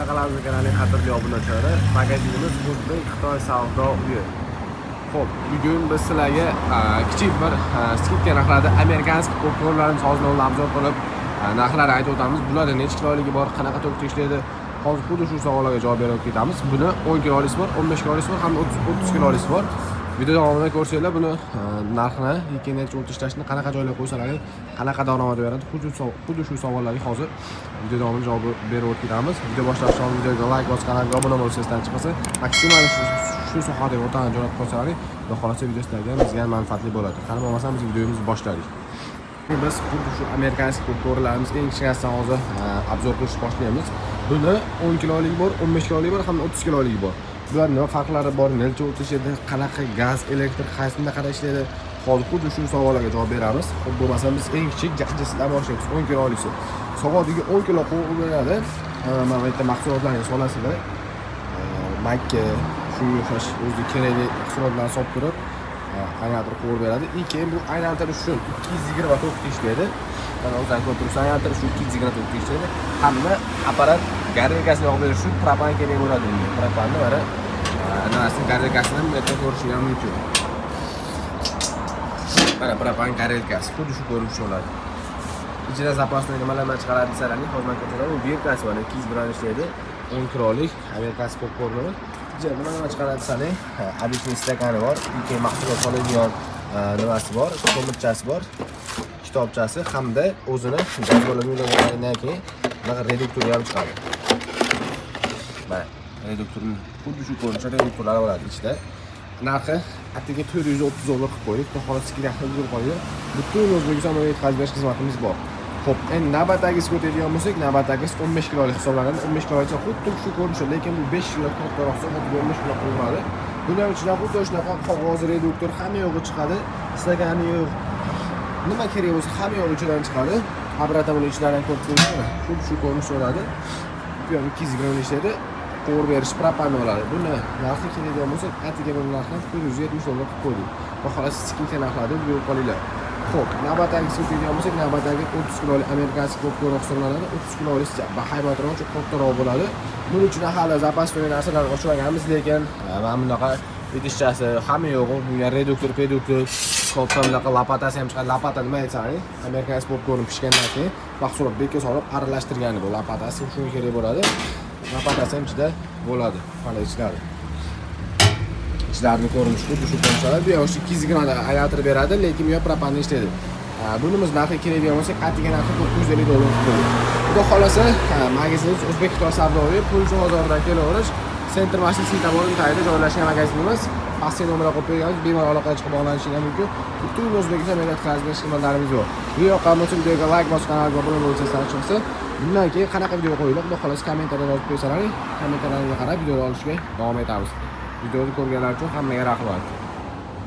Qanaqalarimiz kanalining qadrli obunachilari, magazinimiz O'zbek Xitoy savdo uyi. Xo'p, bugun biz sizlarga kichik bir skidka narxlarda amerikanskiy popkornlarni sozlovni obzor qilib, narxlarni aytib o'tamiz. Bularda necha kiloligi bor, qanaqa to'kda ishlaydi? Hozir xuddi shu savollarga javob berib ketamiz. Buni 10 kilolisi bor, 15 kilolisi bor, hamda 30 kilolisi bor. Video davomida ko'rsanglar buni narxini, necha o'tda ishlashni, qanaqa joylarga qo'ysalar, qanaqa daromad beradi, xuddi shu savollarga hozir video davomida javob berib ketamiz. Video boshlash uchun videoga like bosib, kanalga obuna bo'lib esdan chiqmasa, maksimal shu sohadagi o'rtadan joylab qo'ysalar, xudo xolasa video sizlarga bizga manfaatli bo'ladi. Qani bo'lmasa biz videomizni boshladik. Biz xuddi shu amerikanskiy popkornlarimiz eng kichkinasidan hozir obzor qilishni boshlaymiz. Buni 10 kiloligi bor, 15 kiloligi bor, hamda 30 kiloligi bor. Bular nima farqlari bor, necha o'ta ishlaydi, qanaqa gaz, elektr, qaysida qanaqa ishlaydi? Hozir xuddi shu savollarga javob beramiz. Xo'p, bo'lmasa biz eng kichik jahjasidan boshlaymiz. 10 kilolisi. Soatiga 10 kilo qo'yib beradi. Mana bu yerda mahsulotlarni solasizlar. Makka, shunga o'xshash o'zi kerakli mahsulotlarni solib turib, aylantirib qo'yib beradi. Keyin bu aylantirish uchun 224 ta ishlaydi. Mana o'zdan ko'rib turibsiz, aylantirish uchun 224 ta ishlaydi. Hamda apparat garnikasini yoqib berish uchun propan kerak bo'ladi unga. Propanni mana narsa garnikasini ham yerda ko'rishingiz mumkin. Mana propan garnikasi xuddi shu ko'rinishda bo'ladi. Ichida zapasni nimalardan chiqaradi desalarning hozir men ko'rsataman. Bu birkasi bor, 200 gram ishlaydi. 10 kilolik amerikanskiy popkornimiz. Ichida nima chiqaradi desalar, обычный stakani bor, keyin mahsulot soladigan nimasi bor, ko'mirchasi bor, kitobchasi hamda o'zini gaz bo'limidan keyin bunaqa reduktor ham chiqadi. Mana reduktorni xuddi shu ko'rinishda reduktorlar bo'ladi ichida. Narxi atigi $430 qilib qo'ydik. Xudo xolasa skidka qilib qo'ydik. Butun O'zbekistonga yetkazib berish xizmatimiz bor. Xo'p, endi navbatdagisiga o'tadigan bo'lsak, navbatdagisi 15 kilolik hisoblanadi. 15 kilo esa xuddi shu ko'rinishda, lekin bu 5 kilo kattaroq hisoblanadi, 15 kilo qo'yiladi. Buning ichidan xuddi shunaqa qog'oz reduktor hamma yo'g'i chiqadi. Istagani yo'q. Nima kerak bo'lsa hamma yo'g'i ichidan chiqadi. Apparatning ichlaridan ko'rib ko'rishadi. Xuddi shu ko'rinishda bo'ladi. Bu ham 200 gram ishlaydi. Qo'yib berish propan bo'ladi. Buni narxi keladigan bo'lsa, atiga buni narxini $470 qilib qo'ydik. Va xolos skidka narxlarda bilib qolinglar. Xo'p, navbatdagisi o'tadigan bo'lsak, navbatdagi 30 kilolik amerikanskiy popkorn hisoblanadi. 30 kilolik bahaybatroq, juda kattaroq bo'ladi. Buning uchun hali zapas bo'lgan narsalarni ochmaganmiz, lekin mana bunaqa idishchasi, hamma yo'g'i, bunga reduktor, katta bunaqa lopatasi ham chiqadi. Lopata nima aytsani? Amerikanskiy popkorn pishgandan keyin mahsulot bekka solib aralashtirgani bu lopatasi shunga kerak bo'ladi. Lopatasi ham ichida bo'ladi. Mana ichlari. İçlarini ko'rinishi xuddi shu ko'rinishda. Bu yo'q 200 gram aylantirib beradi, lekin bu propanni ishlaydi. Bunimiz narxi keladigan bo'lsa, atiga narxi $950 qo'ydik. Xudo xolasa, magazinimiz O'zbek Xitoy savdo uyi, Pulchi bozoridan kelaverish, Center Mashina Sitaboring tagida joylashgan magazinimiz. Pastga nomerlar qo'yib qo'yganmiz, bemalol aloqaga chiqib bog'lanishingiz mumkin. Butun O'zbekiston mehnat xizmat xizmatlarimiz bor. Video yoqqan bo'lsa, videoga like bosib, kanalga obuna bo'lsangiz chiqsa, bundan keyin qanaqa video qo'yiladi, xudo xolasa kommentariyada yozib qo'ysalar, kommentarlarga qarab video olishga davom etamiz. Videoni ko'rganlar uchun hammaga rahmat.